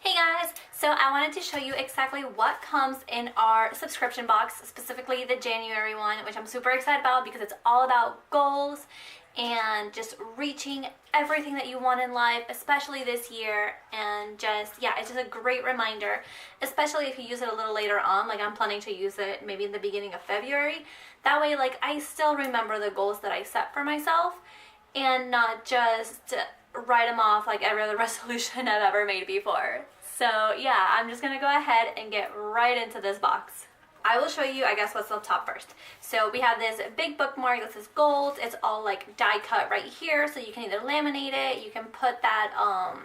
Hey guys, so I wanted to show you exactly what comes in our subscription box, specifically the January one, which I'm super excited about because it's all about goals and just reaching everything that you want in life, especially this year. And just, yeah, it's just a great reminder, especially if you use it a little later on. Like I'm planning to use it maybe in the beginning of February. That way, like, I still remember the goals that I set for myself and not just write them off like every other resolution I've ever made before. So yeah, I'm just gonna go ahead and get right into this box. I will show you, I guess, what's on top first. So we have this big bookmark that says gold. It's all like die cut right here, so you can either laminate it, you can put that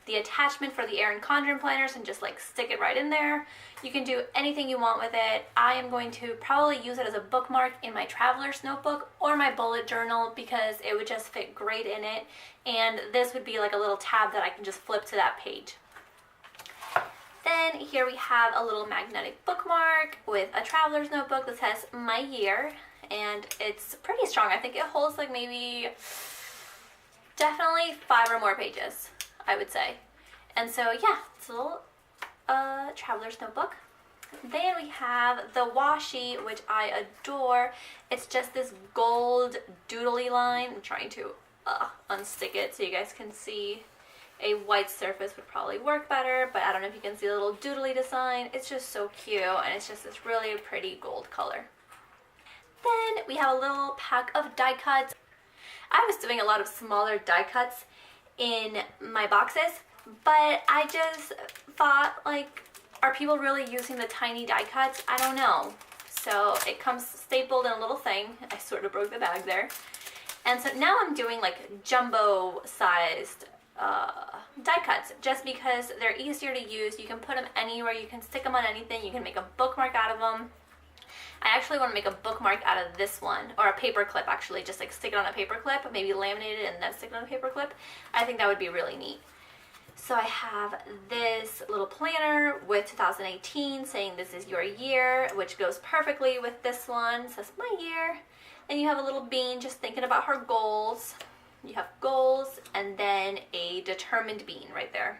the attachment for the Erin Condren planners and just like stick it right in there. You can do anything you want with it. I am going to probably use it as a bookmark in my traveler's notebook or my bullet journal because it would just fit great in it, and this would be like a little tab that I can just flip to that page. Then here we have a little magnetic bookmark with a traveler's notebook that says my year, and it's pretty strong. I think it holds like maybe definitely 5 or more pages, I would say. And so yeah, it's a little traveler's notebook. Then we have the washi, which I adore. It's just this gold doodly line. I'm trying to unstick it so you guys can see. A white surface would probably work better, but I don't know if you can see the little doodly design. It's just so cute, and it's just this really pretty gold color. Then we have a little pack of die cuts. I was doing a lot of smaller die cuts in my boxes, but I just thought, like, are people really using the tiny die cuts? I don't know. So it comes stapled in a little thing. I sort of broke the bag there. And so now I'm doing like jumbo sized die cuts just because they're easier to use. You can put them anywhere, you can stick them on anything, you can make a bookmark out of them. I actually want to make a bookmark out of this one, or a paper clip actually, just like stick it on a paper clip, maybe laminate it and then stick it on a paper clip. I think that would be really neat. So I have this little planner with 2018 saying this is your year, which goes perfectly with this one. It says my year. And you have a little bean just thinking about her goals. You have goals and then a determined bean right there.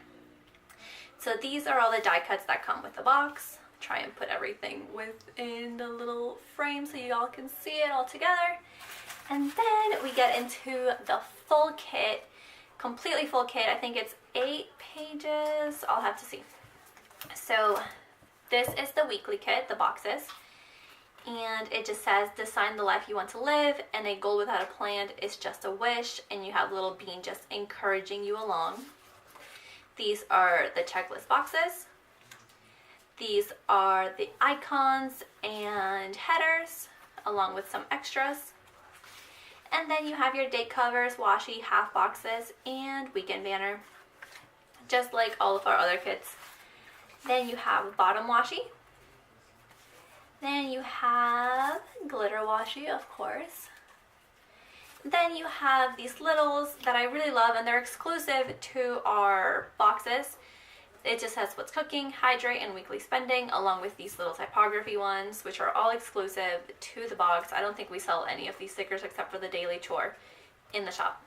So these are all the die cuts that come with the box. Try and put everything within the little frame so you all can see it all together. And then we get into the full kit, completely full kit. I think it's 8 pages. I'll have to see. So this is the weekly kit, the boxes. And it just says, design the life you want to live, and a goal without a plan is just a wish, and you have a little bean just encouraging you along. These are the checklist boxes. These are the icons and headers, along with some extras. And then you have your date covers, washi, half boxes, and weekend banner, just like all of our other kits. Then you have bottom washi. Then you have glitter washi, of course. Then you have these littles that I really love, and they're exclusive to our boxes. It just says what's cooking, hydrate, and weekly spending, along with these little typography ones, which are all exclusive to the box. I don't think we sell any of these stickers except for the daily chore in the shop.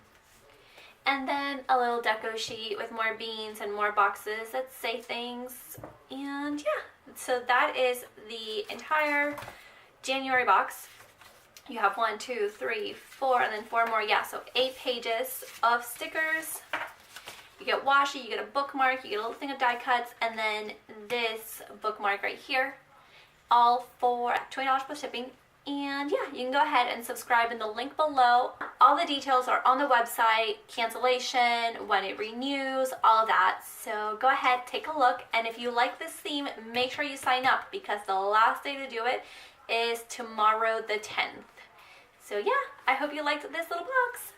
And then a little deco sheet with more beans and more boxes that say things. And yeah, so that is the entire January box. You have 1, 2, 3, 4, and then 4 more. Yeah, so 8 pages of stickers. You get washi, you get a bookmark, you get a little thing of die cuts, and then this bookmark right here, all for $20 plus shipping. And yeah, you can go ahead and subscribe in the link below. All the details are on the website, cancellation, when it renews, all of that. So go ahead, take a look. And if you like this theme, make sure you sign up because the last day to do it is tomorrow the 10th. So yeah, I hope you liked this little box.